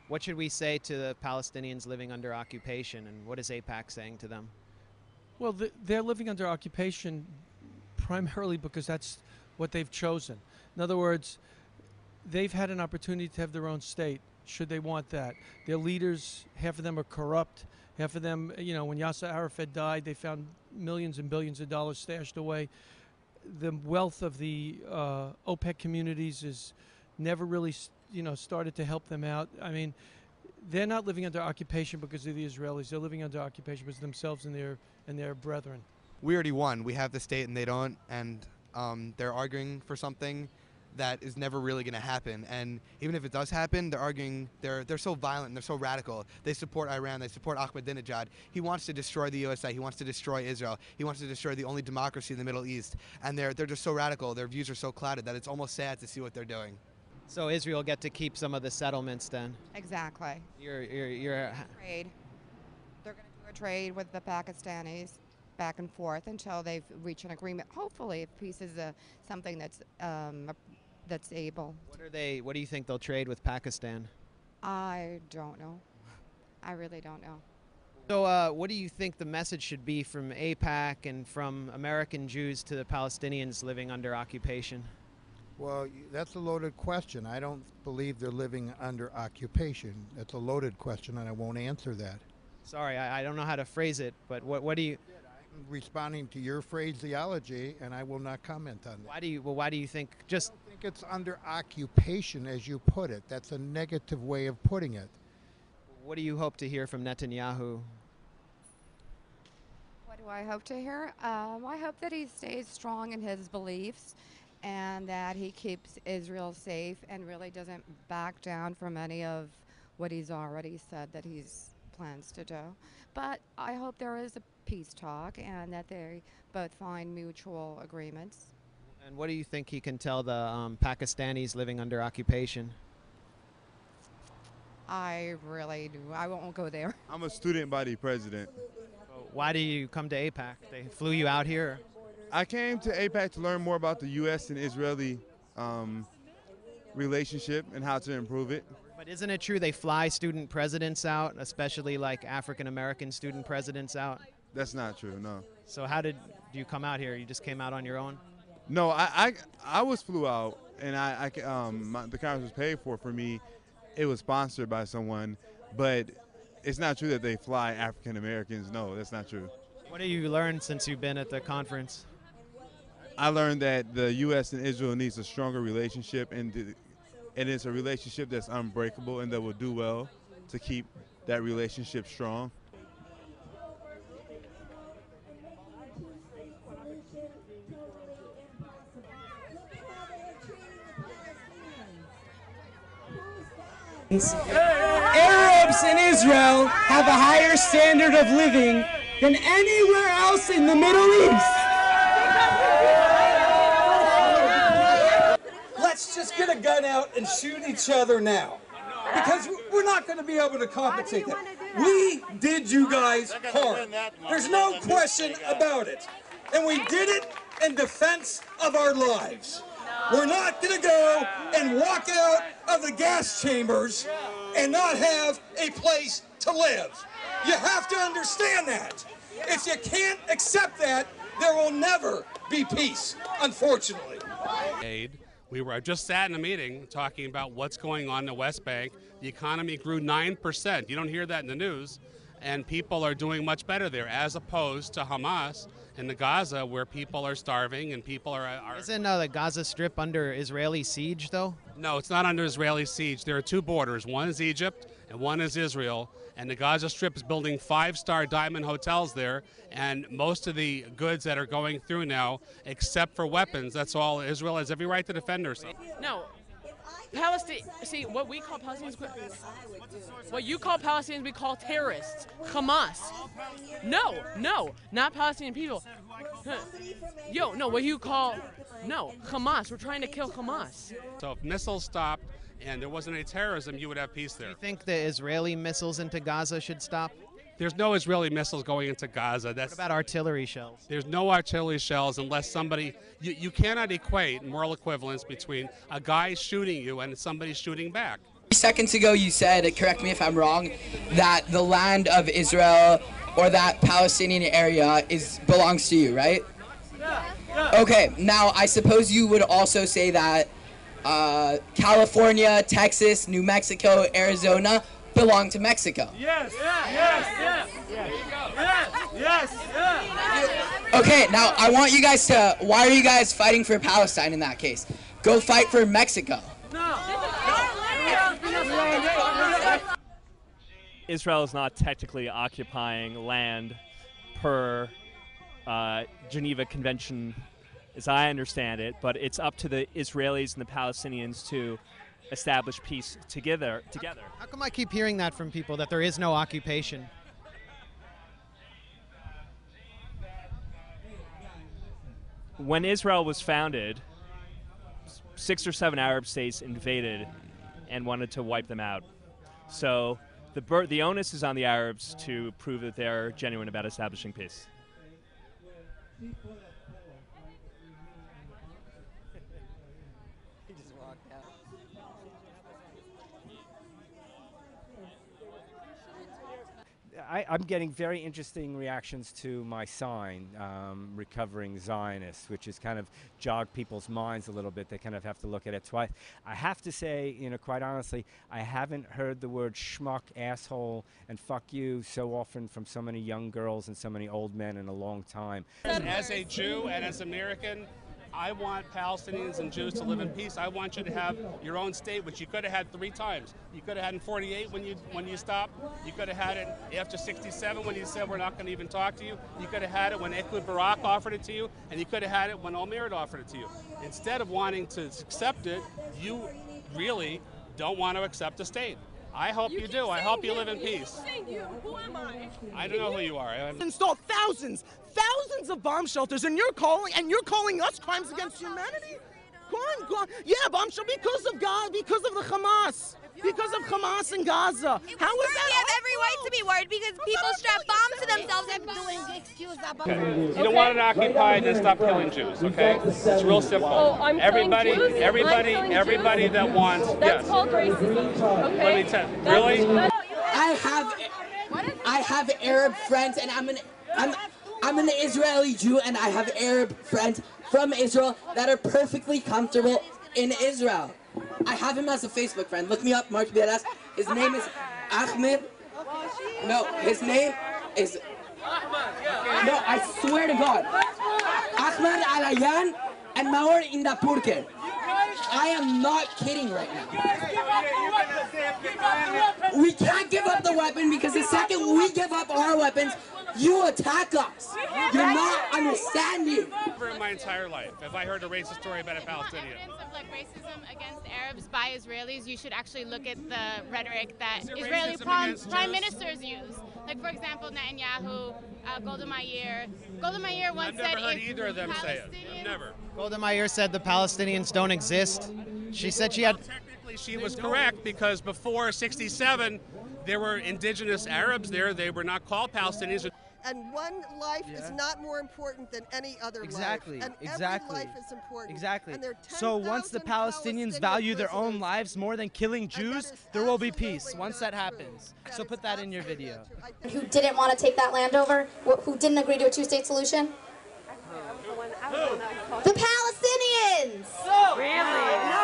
What should we say to the Palestinians living under occupation, and what is AIPAC saying to them? Well, they're living under occupation primarily because that's what they've chosen. In other words, they've had an opportunity to have their own state, should they want that. Their leaders, half of them are corrupt. Half of them, you know, when Yasser Arafat died, they found millions and billions of dollars stashed away. The wealth of the OPEC communities is never really, started to help them out. I mean, they're not living under occupation because of the Israelis. They're living under occupation because of themselves and their brethren. We already won. We have the state and they don't, and they're arguing for something that is never really going to happen. And even if it does happen, they're arguing, they're so violent and they're so radical. They support Iran, they support Ahmadinejad. He wants to destroy the USA, he wants to destroy Israel, he wants to destroy the only democracy in the Middle East. And they're just so radical, their views are so clouded that it's almost sad to see what they're doing. So Israel get to keep some of the settlements then? Exactly. You're Trade. They're going to do a trade with the Pakistanis back and forth until they've reached an agreement. Hopefully, if peace is something that's able. What do you think they'll trade with Pakistan? I don't know. I really don't know. So what do you think the message should be from AIPAC and from American Jews to the Palestinians living under occupation? Well, that's a loaded question. I don't believe they're living under occupation. That's a loaded question, and I won't answer that. Sorry, I don't know how to phrase it, but what do you... I'm responding to your phraseology, and I will not comment on that. Why do you think I don't think it's under occupation, as you put it. That's a negative way of putting it. What do you hope to hear from Netanyahu? What do I hope to hear? I hope that he stays strong in his beliefs and that he keeps Israel safe and really doesn't back down from any of what he's already said that he plans to do. But I hope there is a peace talk and that they both find mutual agreements. And what do you think he can tell the Pakistanis living under occupation? I really do. I won't go there. I'm a student body president. Why do you come to AIPAC? They flew you out here? I came to AIPAC to learn more about the U.S. and Israeli relationship and how to improve it. But isn't it true they fly student presidents out, especially like African-American student presidents out? That's not true, no. So how did you come out here? You just came out on your own? No, I was flew out, and the conference was paid for me. It was sponsored by someone, but it's not true that they fly African-Americans. No, that's not true. What have you learned since you've been at the conference? I learned that the U.S. and Israel needs a stronger relationship, and it's a relationship that's unbreakable and that will do well to keep that relationship strong. Arabs in Israel have a higher standard of living than anywhere else in the Middle East. Let's just get a gun out and shoot each other now, because we're not going to be able to compensate that. We did you guys harm. There's no question about it. And we did it in defense of our lives. We're not going to go and walk out of the gas chambers and not have a place to live. You have to understand that. If you can't accept that, there will never be peace, unfortunately. We just sat in a meeting talking about what's going on in the West Bank. The economy grew 9%. You don't hear that in the news. And people are doing much better there, as opposed to Hamas in the Gaza, where people are starving and people are... Isn't the Gaza Strip under Israeli siege, though? No, it's not under Israeli siege. There are two borders. One is Egypt and one is Israel. And the Gaza Strip is building 5-star diamond hotels there. And most of the goods that are going through now, except for weapons, that's all. Israel has every right to defend herself. No. Palestine, see, what we call Palestinians, what you call Palestinians, we call terrorists. Hamas. No, not Palestinian people. Yo, no, what you call, no, Hamas. We're trying to kill Hamas. So if missiles stopped and there wasn't any terrorism, you would have peace there. Do you think the Israeli missiles into Gaza should stop? There's no Israeli missiles going into Gaza. What about artillery shells? There's no artillery shells unless somebody... You cannot equate moral equivalence between a guy shooting you and somebody shooting back. Seconds ago you said, correct me if I'm wrong, that the land of Israel or that Palestinian area belongs to you, right? Okay, now I suppose you would also say that California, Texas, New Mexico, Arizona belong to Mexico. Yes, yes, yes, yes. Okay, now I want you guys to, why are you guys fighting for Palestine in that case? Go fight for Mexico. Israel is not technically occupying land per Geneva Convention, as I understand it, but it's up to the Israelis and the Palestinians to establish peace together. How come I keep hearing that from people, that there is no occupation? When Israel was founded, 6 or 7 Arab states invaded and wanted to wipe them out. So the onus is on the Arabs to prove that they're genuine about establishing peace. I'm getting very interesting reactions to my sign, Recovering Zionists, which has kind of jogged people's minds a little bit. They kind of have to look at it twice. I have to say, quite honestly, I haven't heard the word schmuck, asshole, and fuck you so often from so many young girls and so many old men in a long time. As a Jew and as American, I want Palestinians and Jews to live in peace. I want you to have your own state, which you could have had 3 times. You could have had in '48 when you stopped. You could have had it after '67 when you said we're not going to even talk to you. You could have had it when Ehud Barak offered it to you, and you could have had it when Olmert offered it to you. Instead of wanting to accept it, you really don't want to accept a state. I hope you do. I hope you live in peace. Who am I? I don't know who you are. Installed thousands of bomb shelters, and you're calling us crimes against humanity? Go on. Yeah, bomb shelter because of God, because of the Hamas. Because of Hamas in Gaza. How is that? We have every right to be worried because people strap bombs to themselves and Okay. You don't want it occupied, then stop killing Jews, okay? It's real simple. Oh, I'm everybody Jews? that wants, That's called racism. Okay. Let me tell you, really? I have Arab friends, and I'm an Israeli Jew, and I have Arab friends from Israel that are perfectly comfortable in Israel. I have him as a Facebook friend. Look me up, Mark Bieras. His name is Ahmed. No, his name is... No, I swear to God. Ahmed Alayan and Maor Indapurker. I am not kidding right now. We can't give up the weapon because the second we give up our weapons, you attack us. You're not understanding. Never in my entire life have I heard a racist story about a Palestinian. evidence of racism against Arabs by Israelis, you should actually look at the rhetoric that Israeli prime ministers use. Like, for example, Netanyahu, Golda Meir. Golda Meir once said... I've never heard either of them say it. I've never. Golda Meir said the Palestinians don't exist. She said she had... Well, technically, she was correct because before '67, there were indigenous Arabs there. They were not called Palestinians. And one life is not more important than any other life. And every life is important. Exactly. And there are So once the Palestinians value their own lives more than killing Jews, there will be peace once that happens. So put that in your video. Who didn't want to take that land over? Who didn't agree to a two-state solution? The Palestinians! Really? No,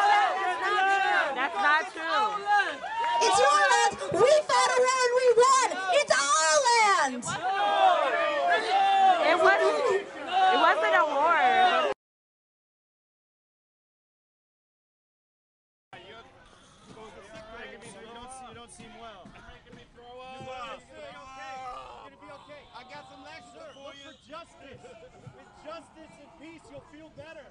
that's not true. It's your land! We fought a war and we won! It's our land! It wasn't a war. You don't seem well. Making me throw up. You're gonna be okay. I got some lecture. Look for justice. With justice and peace, you'll feel better.